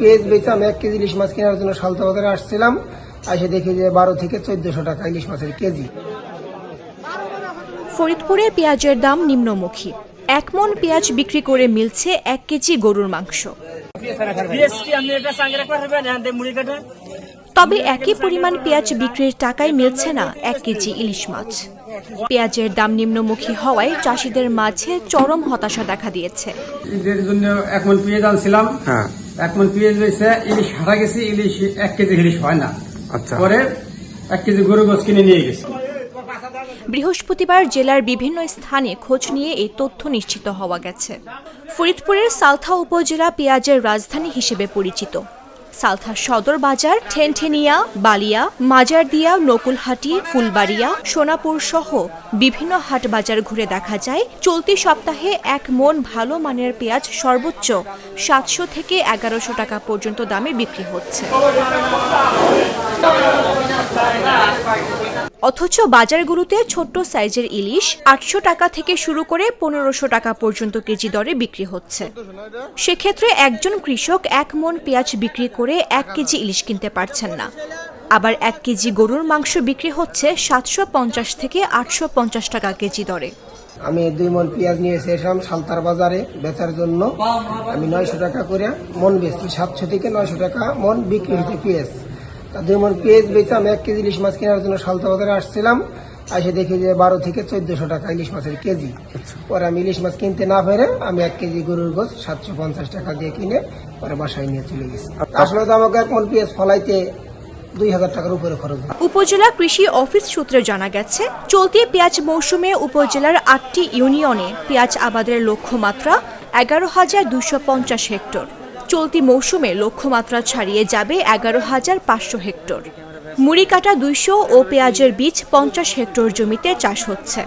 পেঁয়াজ বেচে আমি 1 কেজি ইলিশ মাছ কেনার জন্য সালতা বাজারে আসছিলাম। এসে দেখি যে 12 থেকে 1400 টাকা ইলিশ মাছের কেজি। ফরিদপুরে পেঁয়াজের দাম নিম্নমুখী। 1 মণ পেঁয়াজ বিক্রি করে মিলছে 1 কেজি গরুর মাংস। তবে একই পরিমাণ পেঁয়াজ বিক্রির টাকায় মিলছে না 1 কেজি ইলিশ মাছ। পেঁয়াজের দাম নিম্নমুখী হওয়ায় চাষিদের মাঝে চরম হতাশা দেখা দিয়েছে। ঈদের জন্য 1 মণ পেঁয়াজ আনছিলাম, 1 মণ পেঁয়াজ বেচে ইলিশ হারা গেছে, ইলিশ 1 কেজি ইলিশ হয় না। পরে 1 কেজি গরুর গোশত কিনে নিয়ে গেছে। বৃহস্পতিবার জেলার বিভিন্ন স্থানে খোঁজ নিয়ে এই তথ্য নিশ্চিত হওয়া গেছে। ফরিদপুরের সালথা উপজেলা পেঁয়াজের রাজধানী হিসেবে পরিচিত। সালথা সদর বাজার, ঠেনঠেনিয়া, বালিয়া, মাজারদিয়া, নকুলহাটি, ফুলবাড়িয়া, সোনাপুর সহ বিভিন্ন হাট বাজার ঘুরে দেখা যায় চলতি সপ্তাহে 1 মণ ভালো মানের পেঁয়াজ সর্বোচ্চ 700 থেকে 1100 টাকা পর্যন্ত দামে বিক্রি হচ্ছে। অথচ বাজারগুলোতে ছোট্ট সাইজের ইলিশ 800 টাকা থেকে শুরু করে 1500 টাকা পর্যন্ত কেজি দরে বিক্রি হচ্ছে। সেক্ষেত্রে একজন কৃষক 1 মণ পেঁয়াজ বিক্রি করে 1 কেজি ইলিশ কিনতে পারছেন না। আবার 1 কেজি গরুর মাংস বিক্রি হচ্ছে 750 থেকে 850 টাকা কেজি দরে। আমি 2 মণ পেঁয়াজ নিয়ে এসেছিলাম সালতার বাজারে বেচার জন্য। আমি 900 টাকা করে মণ বেচছি, 700 থেকে 900 টাকা মণ বিক্রি হচ্ছে পেঁয়াজ। 2 মণ পেঁয়াজ বেচে আমি 1 কেজি ইলিশ মাছ কেনার জন্য সালতা বাজারে আসছিলাম। এসে দেখি যে 12 থেকে 1400 টাকা ইলিশ মাছের কেজি। পরে আমি ইলিশ মাছ কিনতে না পেরে আমি 1 কেজি গরুর গোশত 750 টাকা দিয়ে কিনে পরে বাসায় নিয়ে চলে গেছি। আসলে তো আমাকে 1 মণ পেঁয়াজ ফলাইতে 2000 টাকার উপরে খরচ হয়। উপজেলা কৃষি অফিস সূত্রে জানা গেছে, চলতি পেঁয়াজ মৌসুমে উপজেলার 8টি ইউনিয়নে পেঁয়াজ আবাদের লক্ষ্যমাত্রা 11,250 হেক্টর। চলতি মৌসুমে লক্ষ্যমাত্রা ছাড়িয়ে যাবে 11,500 হেক্টর। মুড়িকাটা 200 ও পেঁয়াজের বীজ 50 হেক্টর জমিতে চাষ হচ্ছে।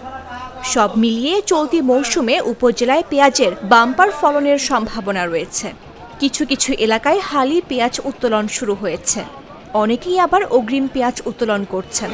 সব মিলিয়ে চলতি মৌসুমে উপজেলায় পেঁয়াজের বাম্পার ফলনের সম্ভাবনা রয়েছে। কিছু কিছু এলাকায় হালি পেঁয়াজ উত্তোলন শুরু হয়েছে। অনেকেই আবার অগ্রিম পেঁয়াজ উত্তোলন করছেন।